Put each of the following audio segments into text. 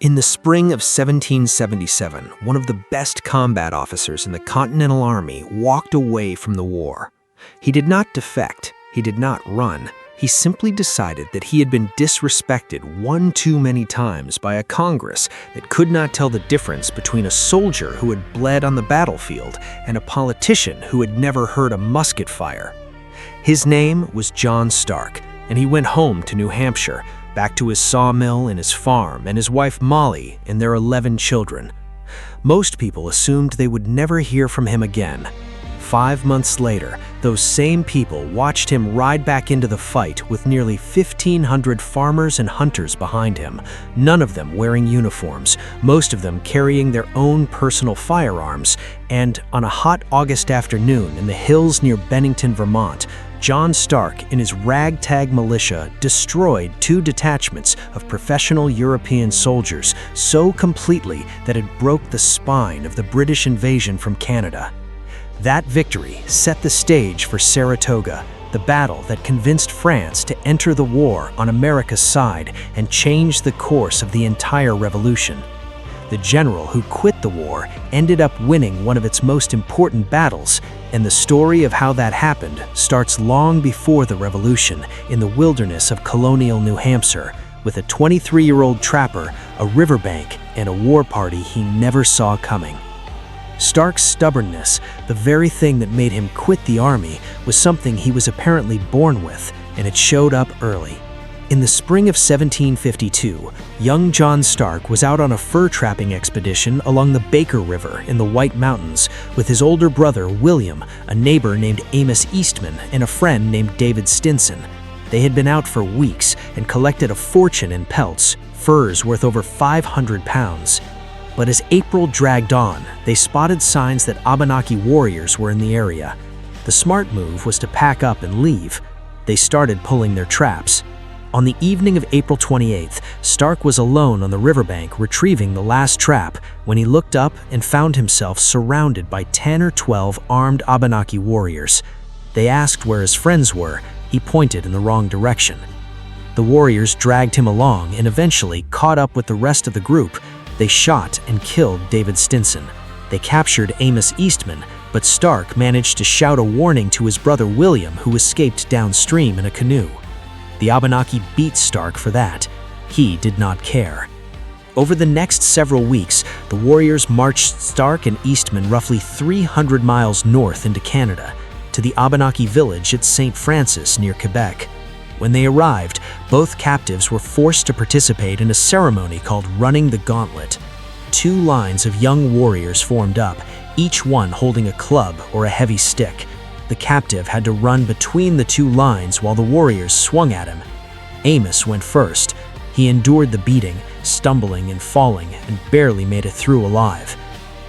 In the spring of 1777, one of the best combat officers in the Continental Army walked away from the war. He did not defect, he did not run. He simply decided that he had been disrespected one too many times by a Congress that could not tell the difference between a soldier who had bled on the battlefield and a politician who had never heard a musket fire. His name was John Stark, and he went home to New Hampshire, back to his sawmill and his farm and his wife Molly and their 11 children. Most people assumed they would never hear from him again. 5 months later, those same people watched him ride back into the fight with nearly 1,500 farmers and hunters behind him, none of them wearing uniforms, most of them carrying their own personal firearms, and on a hot August afternoon in the hills near Bennington, Vermont, John Stark and his ragtag militia destroyed 2 detachments of professional European soldiers so completely that it broke the spine of the British invasion from Canada. That victory set the stage for Saratoga, the battle that convinced France to enter the war on America's side and change the course of the entire revolution. The general who quit the war ended up winning one of its most important battles, and the story of how that happened starts long before the revolution in the wilderness of colonial New Hampshire, with a 23-year-old trapper, a riverbank, and a war party he never saw coming. Stark's stubbornness, the very thing that made him quit the army, was something he was apparently born with, and it showed up early. In the spring of 1752, young John Stark was out on a fur trapping expedition along the Baker River in the White Mountains with his older brother William, a neighbor named Amos Eastman, and a friend named David Stinson. They had been out for weeks and collected a fortune in pelts, furs worth over 500 pounds. But as April dragged on, they spotted signs that Abenaki warriors were in the area. The smart move was to pack up and leave. They started pulling their traps. On the evening of April 28th, Stark was alone on the riverbank retrieving the last trap when he looked up and found himself surrounded by 10 or 12 armed Abenaki warriors. They asked where his friends were. He pointed in the wrong direction. The warriors dragged him along and eventually caught up with the rest of the group. They shot and killed David Stinson. They captured Amos Eastman, but Stark managed to shout a warning to his brother William, who escaped downstream in a canoe. The Abenaki beat Stark for that. He did not care. Over the next several weeks, the warriors marched Stark and Eastman roughly 300 miles north into Canada, to the Abenaki village at St. Francis near Quebec. When they arrived, both captives were forced to participate in a ceremony called running the gauntlet. 2 lines of young warriors formed up, each one holding a club or a heavy stick. The captive had to run between the 2 lines while the warriors swung at him. Amos went first. He endured the beating, stumbling and falling, and barely made it through alive.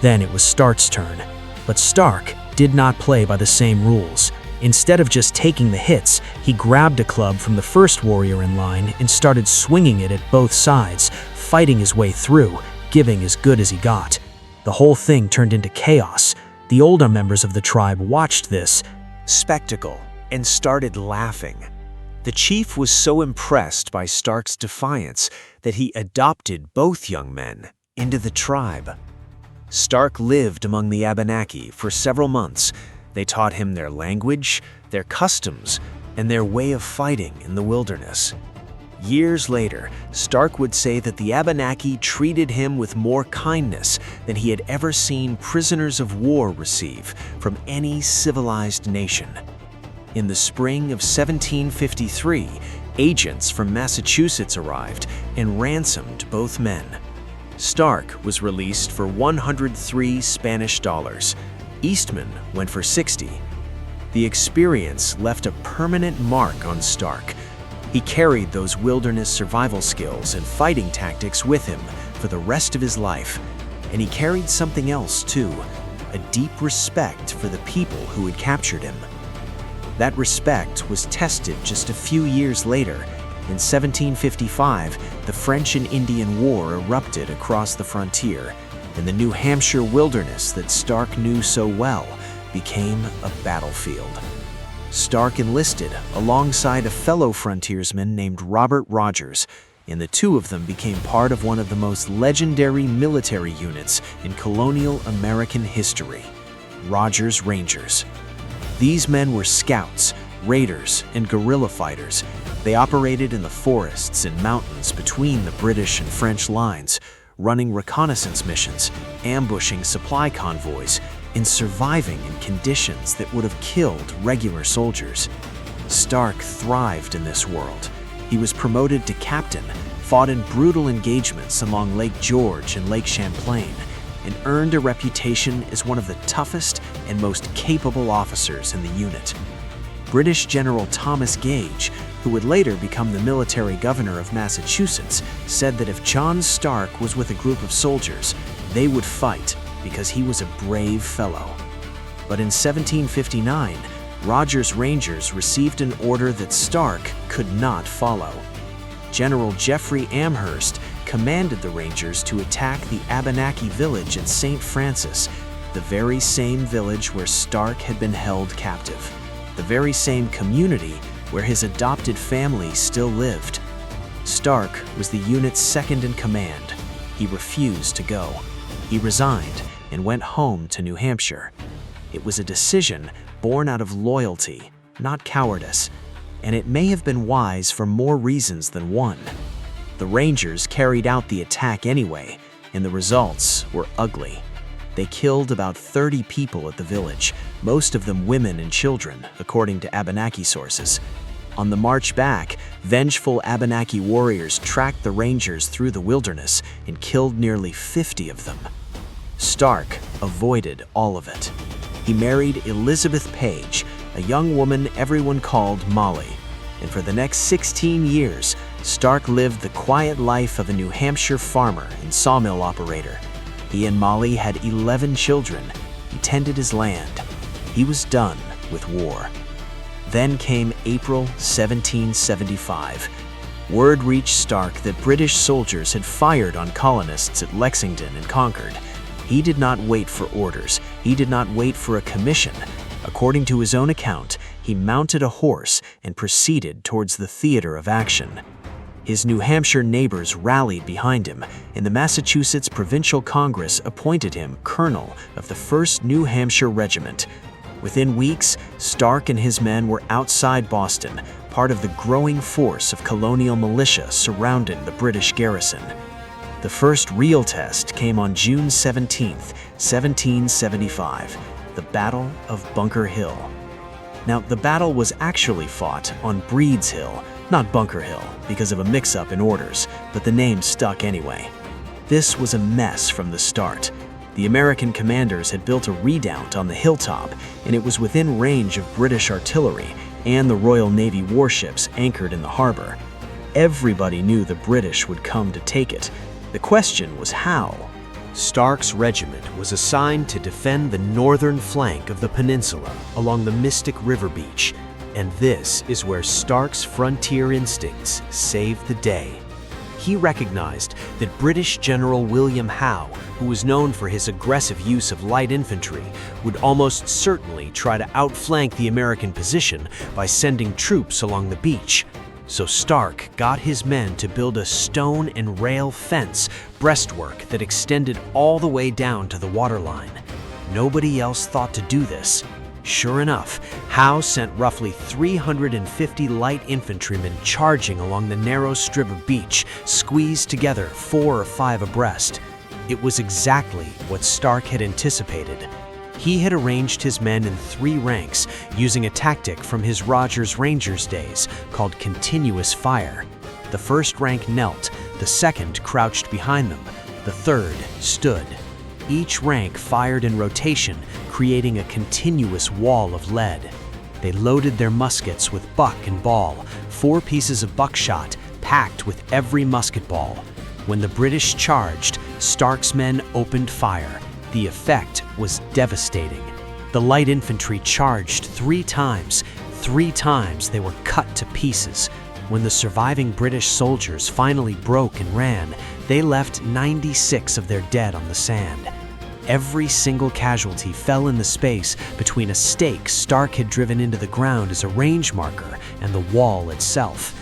Then it was Stark's turn. But Stark did not play by the same rules. Instead of just taking the hits, he grabbed a club from the first warrior in line and started swinging it at both sides, fighting his way through, giving as good as he got. The whole thing turned into chaos. The older members of the tribe watched this spectacle and started laughing. The chief was so impressed by Stark's defiance that he adopted both young men into the tribe. Stark lived among the Abenaki for several months. They taught him their language, their customs, and their way of fighting in the wilderness. Years later, Stark would say that the Abenaki treated him with more kindness than he had ever seen prisoners of war receive from any civilized nation. In the spring of 1753, agents from Massachusetts arrived and ransomed both men. Stark was released for 103 Spanish dollars. Eastman went for 60. The experience left a permanent mark on Stark. He carried those wilderness survival skills and fighting tactics with him for the rest of his life. And he carried something else too, a deep respect for the people who had captured him. That respect was tested just a few years later. In 1755, the French and Indian War erupted across the frontier, and the New Hampshire wilderness that Stark knew so well became a battlefield. Stark enlisted alongside a fellow frontiersman named Robert Rogers. and the two of them became part of one of the most legendary military units in colonial American history, Rogers Rangers. These men were scouts, raiders, and guerrilla fighters. They operated in the forests and mountains between the British and French lines, running reconnaissance missions, ambushing supply convoys, and surviving in conditions that would have killed regular soldiers. Stark thrived in this world. He was promoted to captain, fought in brutal engagements along Lake George and Lake Champlain, and earned a reputation as one of the toughest and most capable officers in the unit. British General Thomas Gage, who would later become the military governor of Massachusetts, said that if John Stark was with a group of soldiers, they would fight because he was a brave fellow. But in 1759, Rogers Rangers received an order that Stark could not follow. General Jeffrey Amherst commanded the Rangers to attack the Abenaki village at St. Francis, the very same village where Stark had been held captive, the very same community where his adopted family still lived. Stark was the unit's second in command. He refused to go. He resigned and went home to New Hampshire. It was a decision born out of loyalty, not cowardice, and it may have been wise for more reasons than one. The Rangers carried out the attack anyway, and the results were ugly. They killed about 30 people at the village, most of them women and children, according to Abenaki sources. On the march back, vengeful Abenaki warriors tracked the Rangers through the wilderness and killed nearly 50 of them. Stark avoided all of it. He married Elizabeth Page, a young woman everyone called Molly, and for the next 16 years, Stark lived the quiet life of a New Hampshire farmer and sawmill operator. He and Molly had 11 children. He tended his land. He was done with war. Then came April 1775. Word reached Stark that British soldiers had fired on colonists at Lexington and Concord. He did not wait for orders. He did not wait for a commission. According to his own account, he mounted a horse and proceeded towards the theater of action. His New Hampshire neighbors rallied behind him, and the Massachusetts Provincial Congress appointed him colonel of the 1st New Hampshire Regiment. Within weeks, Stark and his men were outside Boston, part of the growing force of colonial militia surrounding the British garrison. The first real test came on June 17, 1775, the Battle of Bunker Hill. Now, the battle was actually fought on Breed's Hill, not Bunker Hill, because of a mix-up in orders, but the name stuck anyway. This was a mess from the start. The American commanders had built a redoubt on the hilltop, and it was within range of British artillery and the Royal Navy warships anchored in the harbor. Everybody knew the British would come to take it. The question was how. Stark's regiment was assigned to defend the northern flank of the peninsula along the Mystic River beach, and this is where Stark's frontier instincts saved the day. He recognized that British General William Howe, who was known for his aggressive use of light infantry, would almost certainly try to outflank the American position by sending troops along the beach. So Stark got his men to build a stone and rail fence breastwork that extended all the way down to the waterline. Nobody else thought to do this. Sure enough, Howe sent roughly 350 light infantrymen charging along the narrow strip of beach, squeezed together 4 or 5 abreast. It was exactly what Stark had anticipated. He had arranged his men in 3 ranks, using a tactic from his Rogers Rangers days called continuous fire. The first rank knelt, the second crouched behind them, the third stood. Each rank fired in rotation, creating a continuous wall of lead. They loaded their muskets with buck and ball, 4 pieces of buckshot packed with every musket ball. When the British charged, Stark's men opened fire. The effect was devastating. The light infantry charged 3 times. 3 times they were cut to pieces. When the surviving British soldiers finally broke and ran, they left 96 of their dead on the sand. Every single casualty fell in the space between a stake Stark had driven into the ground as a range marker and the wall itself.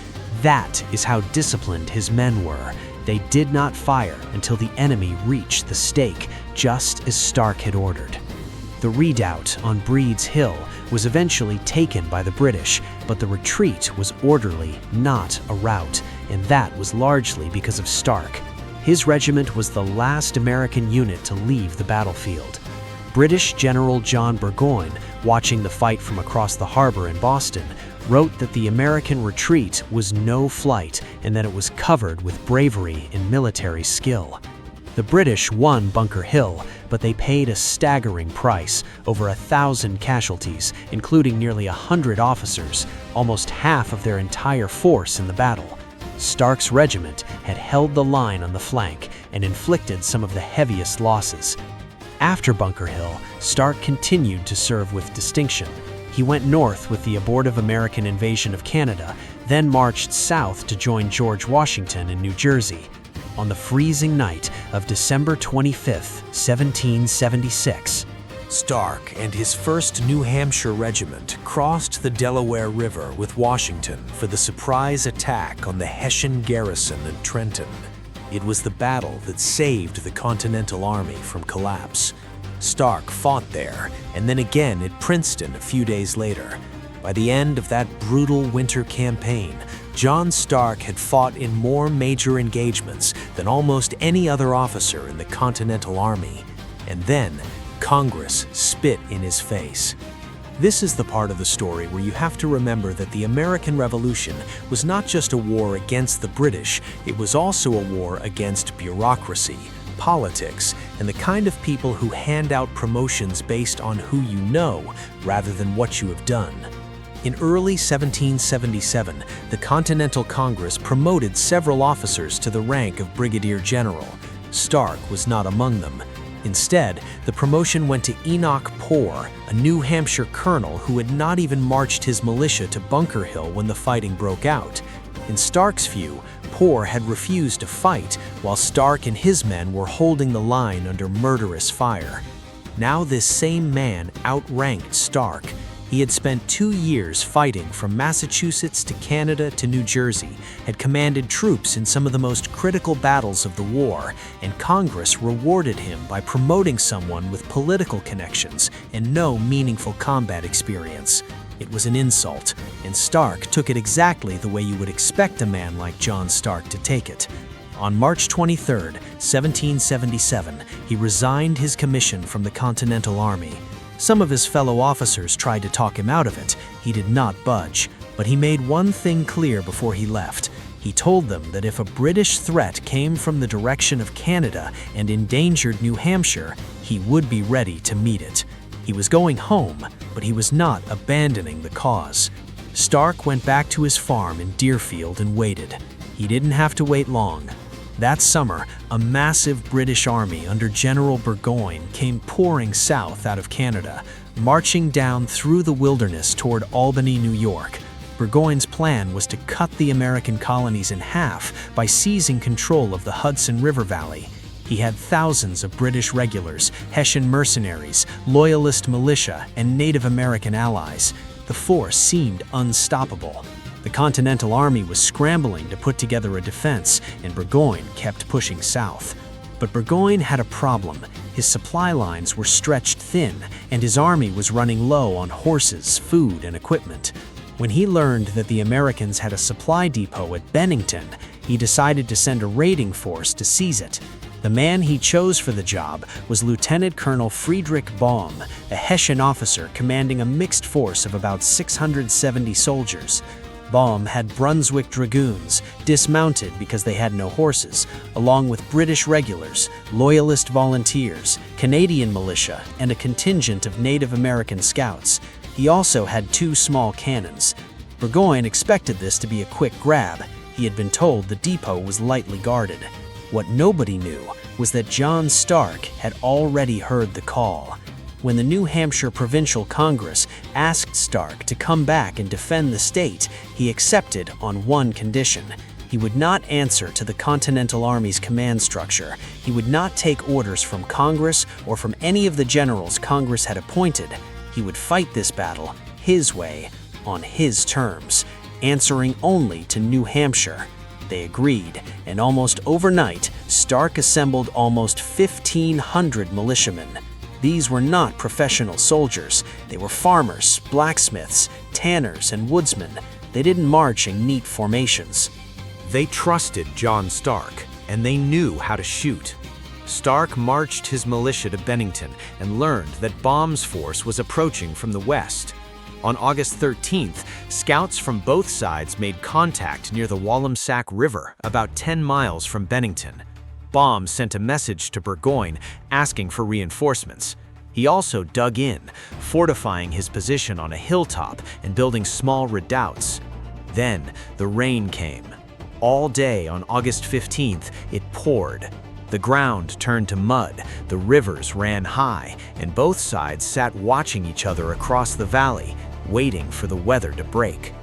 That is how disciplined his men were. They did not fire until the enemy reached the stake, just as Stark had ordered. The redoubt on Breed's Hill was eventually taken by the British, but the retreat was orderly, not a rout, and that was largely because of Stark. His regiment was the last American unit to leave the battlefield. British General John Burgoyne, watching the fight from across the harbor in Boston, wrote that the American retreat was no flight and that it was covered with bravery and military skill. The British won Bunker Hill, but they paid a staggering price, over 1,000 casualties, including nearly 100 officers, almost half of their entire force in the battle. Stark's regiment had held the line on the flank and inflicted some of the heaviest losses. After Bunker Hill, Stark continued to serve with distinction. He went north with the abortive American invasion of Canada, then marched south to join George Washington in New Jersey. On the freezing night of December 25, 1776, Stark and his 1st New Hampshire Regiment crossed the Delaware River with Washington for the surprise attack on the Hessian garrison in Trenton. It was the battle that saved the Continental Army from collapse. Stark fought there, and then again at Princeton a few days later. By the end of that brutal winter campaign, John Stark had fought in more major engagements than almost any other officer in the Continental Army. And then, Congress spit in his face. This is the part of the story where you have to remember that the American Revolution was not just a war against the British, it was also a war against bureaucracy, politics, and the kind of people who hand out promotions based on who you know rather than what you have done. In early 1777, the Continental Congress promoted several officers to the rank of brigadier general. Stark was not among them. Instead, the promotion went to Enoch Poor, a New Hampshire colonel who had not even marched his militia to Bunker Hill when the fighting broke out. In Stark's view, Poor had refused to fight, while Stark and his men were holding the line under murderous fire. Now this same man outranked Stark. He had spent 2 years fighting from Massachusetts to Canada to New Jersey, had commanded troops in some of the most critical battles of the war, and Congress rewarded him by promoting someone with political connections and no meaningful combat experience. It was an insult, and Stark took it exactly the way you would expect a man like John Stark to take it. On March 23, 1777, he resigned his commission from the Continental Army. Some of his fellow officers tried to talk him out of it. He did not budge, but he made one thing clear before he left. He told them that if a British threat came from the direction of Canada and endangered New Hampshire, he would be ready to meet it. He was going home, but he was not abandoning the cause. Stark went back to his farm in Deerfield and waited. He didn't have to wait long. That summer, a massive British army under General Burgoyne came pouring south out of Canada, marching down through the wilderness toward Albany, New York. Burgoyne's plan was to cut the American colonies in half by seizing control of the Hudson River Valley. He had thousands of British regulars, Hessian mercenaries, loyalist militia, and Native American allies. The force seemed unstoppable. The Continental Army was scrambling to put together a defense, and Burgoyne kept pushing south. But Burgoyne had a problem. His supply lines were stretched thin, and his army was running low on horses, food, and equipment. When he learned that the Americans had a supply depot at Bennington, he decided to send a raiding force to seize it. The man he chose for the job was Lieutenant Colonel Friedrich Baum, a Hessian officer commanding a mixed force of about 670 soldiers. Baum had Brunswick dragoons, dismounted because they had no horses, along with British regulars, loyalist volunteers, Canadian militia, and a contingent of Native American scouts. He also had 2 small cannons. Burgoyne expected this to be a quick grab. He had been told the depot was lightly guarded. What nobody knew was that John Stark had already heard the call. When the New Hampshire Provincial Congress asked Stark to come back and defend the state, he accepted on one condition. He would not answer to the Continental Army's command structure. He would not take orders from Congress or from any of the generals Congress had appointed. He would fight this battle his way, on his terms. answering only to New Hampshire. They agreed, and almost overnight, Stark assembled almost 1,500 militiamen. These were not professional soldiers. They were farmers, blacksmiths, tanners, and woodsmen. They didn't march in neat formations. They trusted John Stark, and they knew how to shoot. Stark marched his militia to Bennington and learned that Baum's force was approaching from the west. On August 13th, scouts from both sides made contact near the Wallamsack River, about 10 miles from Bennington. Baum sent a message to Burgoyne asking for reinforcements. He also dug in, fortifying his position on a hilltop and building small redoubts. Then the rain came. All day on August 15th, it poured. The ground turned to mud, the rivers ran high, and both sides sat watching each other across the valley, waiting for the weather to break.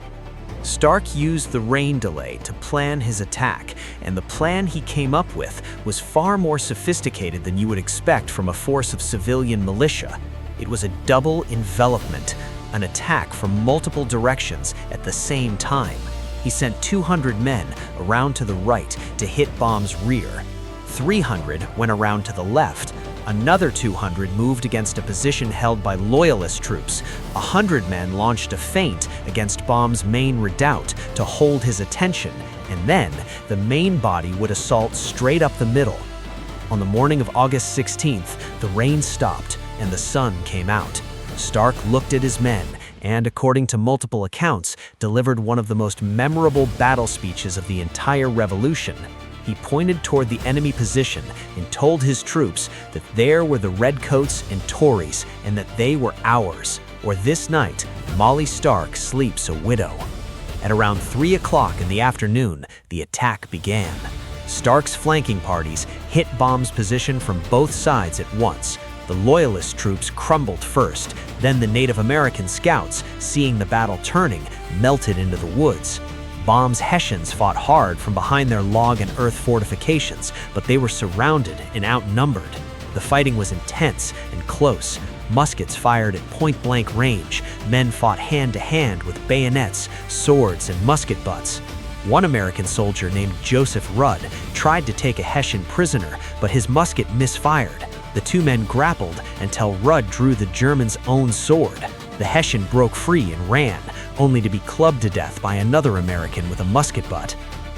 Stark used the rain delay to plan his attack, and the plan he came up with was far more sophisticated than you would expect from a force of civilian militia. It was a double envelopment, an attack from multiple directions at the same time. He sent 200 men around to the right to hit Baum's rear. 300 went around to the left. Another 200 moved against a position held by Loyalist troops. 100 men launched a feint against Baum's main redoubt to hold his attention, and then the main body would assault straight up the middle. On the morning of August 16th, the rain stopped and the sun came out. Stark looked at his men and, according to multiple accounts, delivered one of the most memorable battle speeches of the entire Revolution. He pointed toward the enemy position and told his troops that there were the Redcoats and Tories and that they were ours, or this night, Molly Stark sleeps a widow. At around 3 o'clock in the afternoon, the attack began. Stark's flanking parties hit Baum's position from both sides at once. The Loyalist troops crumbled first, then the Native American scouts, seeing the battle turning, melted into the woods. Baum's Hessians fought hard from behind their log and earth fortifications, but they were surrounded and outnumbered. The fighting was intense and close. Muskets fired at point-blank range. Men fought hand-to-hand with bayonets, swords, and musket butts. One American soldier named Joseph Rudd tried to take a Hessian prisoner, but his musket misfired. The two men grappled until Rudd drew the German's own sword. The Hessian broke free and ran, only to be clubbed to death by another American with a musket butt.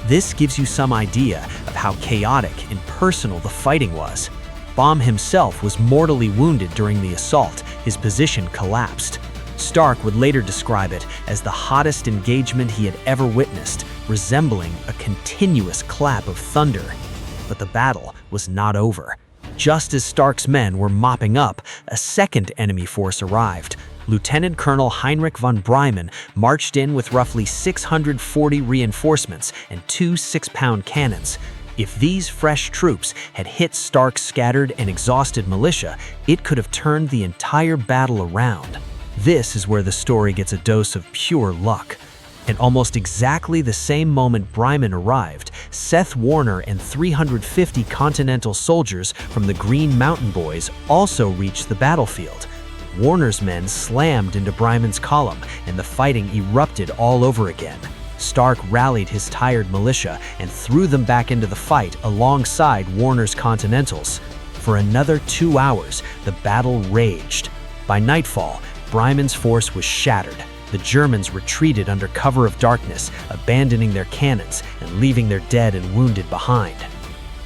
This gives you some idea of how chaotic and personal the fighting was. Baum himself was mortally wounded during the assault. His position collapsed. Stark would later describe it as the hottest engagement he had ever witnessed, resembling a continuous clap of thunder. But the battle was not over. Just as Stark's men were mopping up, a second enemy force arrived. Lieutenant Colonel Heinrich von Breyman marched in with roughly 640 reinforcements and 2 6-pound cannons. If these fresh troops had hit Stark's scattered and exhausted militia, it could have turned the entire battle around. This is where the story gets a dose of pure luck. At almost exactly the same moment Breyman arrived, Seth Warner and 350 Continental soldiers from the Green Mountain Boys also reached the battlefield. Warner's men slammed into Breyman's column, and the fighting erupted all over again. Stark rallied his tired militia and threw them back into the fight alongside Warner's Continentals. For another 2 hours, the battle raged. By nightfall, Breyman's force was shattered. The Germans retreated under cover of darkness, abandoning their cannons and leaving their dead and wounded behind.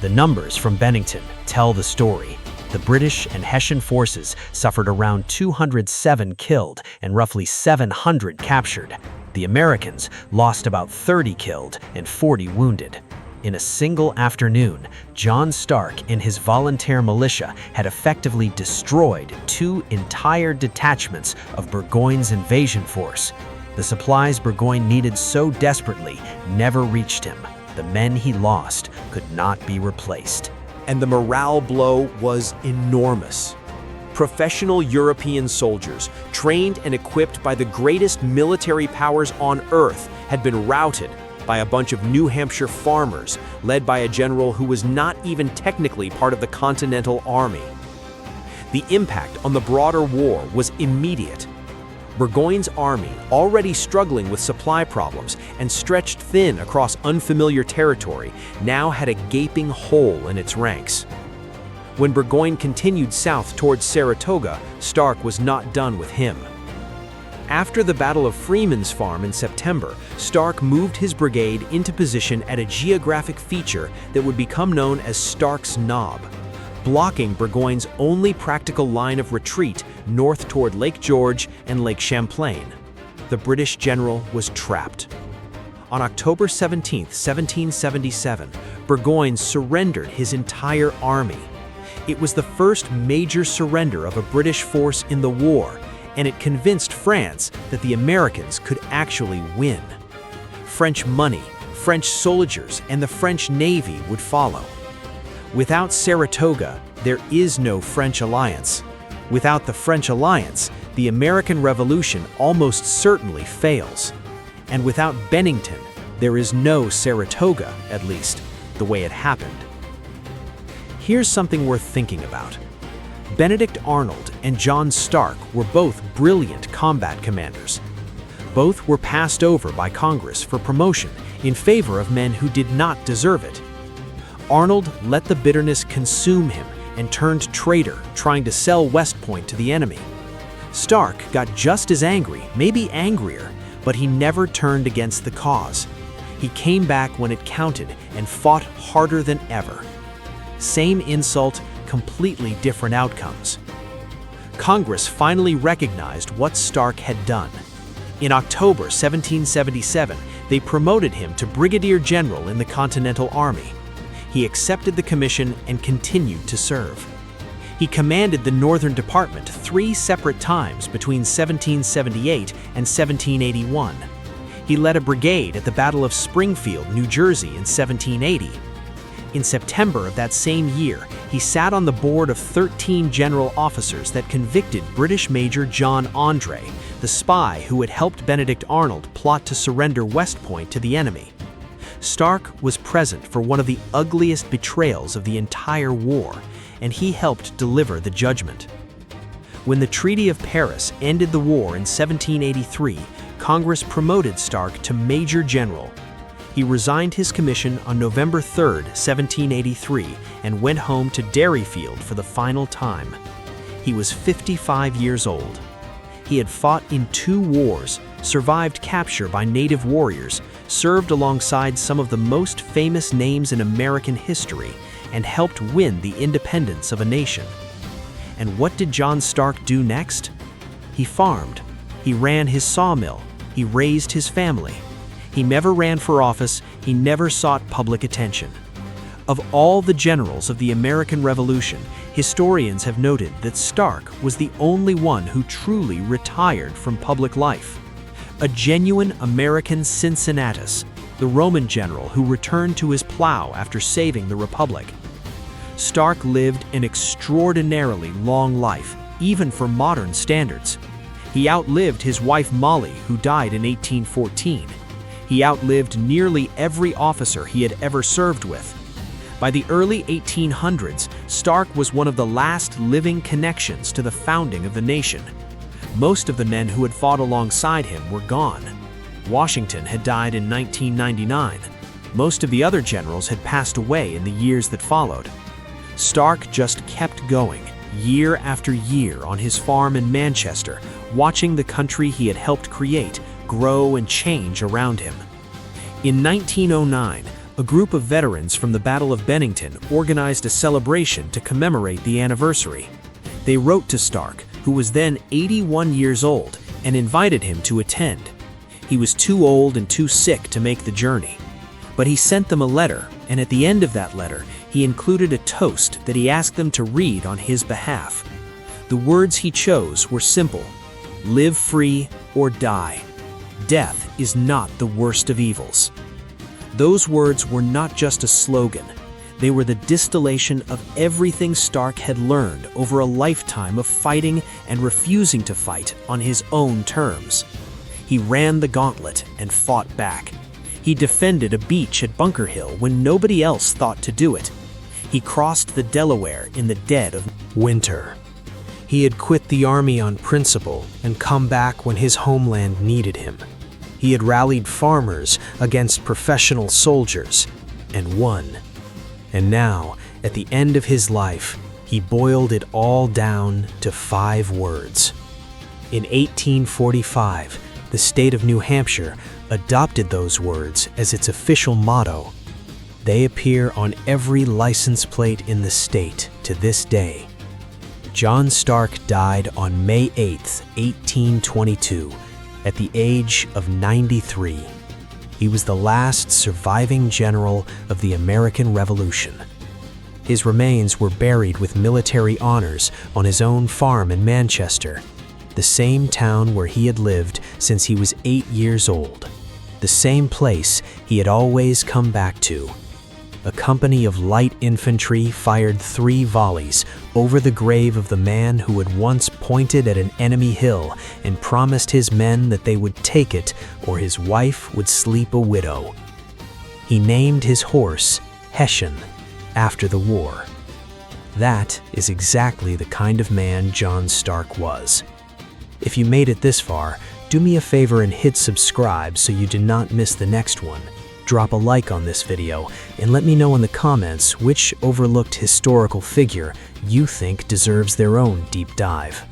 The numbers from Bennington tell the story. The British and Hessian forces suffered around 207 killed and roughly 700 captured. The Americans lost about 30 killed and 40 wounded. In a single afternoon, John Stark and his volunteer militia had effectively destroyed 2 entire detachments of Burgoyne's invasion force. The supplies Burgoyne needed so desperately never reached him. The men he lost could not be replaced. And the morale blow was enormous. Professional European soldiers, trained and equipped by the greatest military powers on earth, had been routed by a bunch of New Hampshire farmers, led by a general who was not even technically part of the Continental Army. The impact on the broader war was immediate. Burgoyne's army, already struggling with supply problems and stretched thin across unfamiliar territory, now had a gaping hole in its ranks. When Burgoyne continued south towards Saratoga, Stark was not done with him. After the Battle of Freeman's Farm in September, Stark moved his brigade into position at a geographic feature that would become known as Stark's Knob, blocking Burgoyne's only practical line of retreat north toward Lake George and Lake Champlain. The British general was trapped. On October 17, 1777, Burgoyne surrendered his entire army. It was the first major surrender of a British force in the war, and it convinced France that the Americans could actually win. French money, French soldiers, and the French Navy would follow. Without Saratoga, there is no French alliance. Without the French alliance, the American Revolution almost certainly fails. And without Bennington, there is no Saratoga, at least, the way it happened. Here's something worth thinking about. Benedict Arnold and John Stark were both brilliant combat commanders. Both were passed over by Congress for promotion in favor of men who did not deserve it. Arnold let the bitterness consume him and turned traitor, trying to sell West Point to the enemy. Stark got just as angry, maybe angrier, but he never turned against the cause. He came back when it counted and fought harder than ever. Same insult, completely different outcomes. Congress finally recognized what Stark had done. In October 1777, they promoted him to brigadier general in the Continental Army. He accepted the commission and continued to serve. He commanded the Northern Department 3 separate times between 1778 and 1781. He led a brigade at the Battle of Springfield, New Jersey in 1780. In September of that same year, he sat on the board of 13 general officers that convicted British Major John Andre, the spy who had helped Benedict Arnold plot to surrender West Point to the enemy. Stark was present for one of the ugliest betrayals of the entire war, and he helped deliver the judgment. When the Treaty of Paris ended the war in 1783, Congress promoted Stark to Major General. He resigned his commission on November 3, 1783, and went home to Derryfield for the final time. He was 55 years old. He had fought in 2 wars, survived capture by native warriors, served alongside some of the most famous names in American history, and helped win the independence of a nation. And what did John Stark do next? He farmed. He ran his sawmill. He raised his family. He never ran for office. He never sought public attention. Of all the generals of the American Revolution, historians have noted that Stark was the only one who truly retired from public life. A genuine American Cincinnatus, the Roman general who returned to his plow after saving the Republic. Stark lived an extraordinarily long life, even for modern standards. He outlived his wife Molly, who died in 1814. He outlived nearly every officer he had ever served with. By the early 1800s, Stark was one of the last living connections to the founding of the nation. Most of the men who had fought alongside him were gone. Washington had died in 1999. Most of the other generals had passed away in the years that followed. Stark just kept going, year after year on his farm in Manchester, watching the country he had helped create grow and change around him. In 1909, a group of veterans from the Battle of Bennington organized a celebration to commemorate the anniversary. They wrote to Stark, who was then 81 years old, and invited him to attend. He was too old and too sick to make the journey. But he sent them a letter, and at the end of that letter, he included a toast that he asked them to read on his behalf. The words he chose were simple: live free or die. Death is not the worst of evils. Those words were not just a slogan. They were the distillation of everything Stark had learned over a lifetime of fighting and refusing to fight on his own terms. He ran the gauntlet and fought back. He defended a beach at Bunker Hill when nobody else thought to do it. He crossed the Delaware in the dead of winter. He had quit the army on principle and come back when his homeland needed him. He had rallied farmers against professional soldiers and won. And now, at the end of his life, he boiled it all down to 5 words. In 1845, the state of New Hampshire adopted those words as its official motto. They appear on every license plate in the state to this day. John Stark died on May 8, 1822, at the age of 93. He was the last surviving general of the American Revolution. His remains were buried with military honors on his own farm in Manchester, the same town where he had lived since he was 8 years old, the same place he had always come back to. A company of light infantry fired 3 volleys over the grave of the man who had once pointed at an enemy hill and promised his men that they would take it or his wife would sleep a widow. He named his horse Hessian after the war. That is exactly the kind of man John Stark was. If you made it this far, do me a favor and hit subscribe so you do not miss the next one. Drop a like on this video and let me know in the comments which overlooked historical figure you think deserves their own deep dive.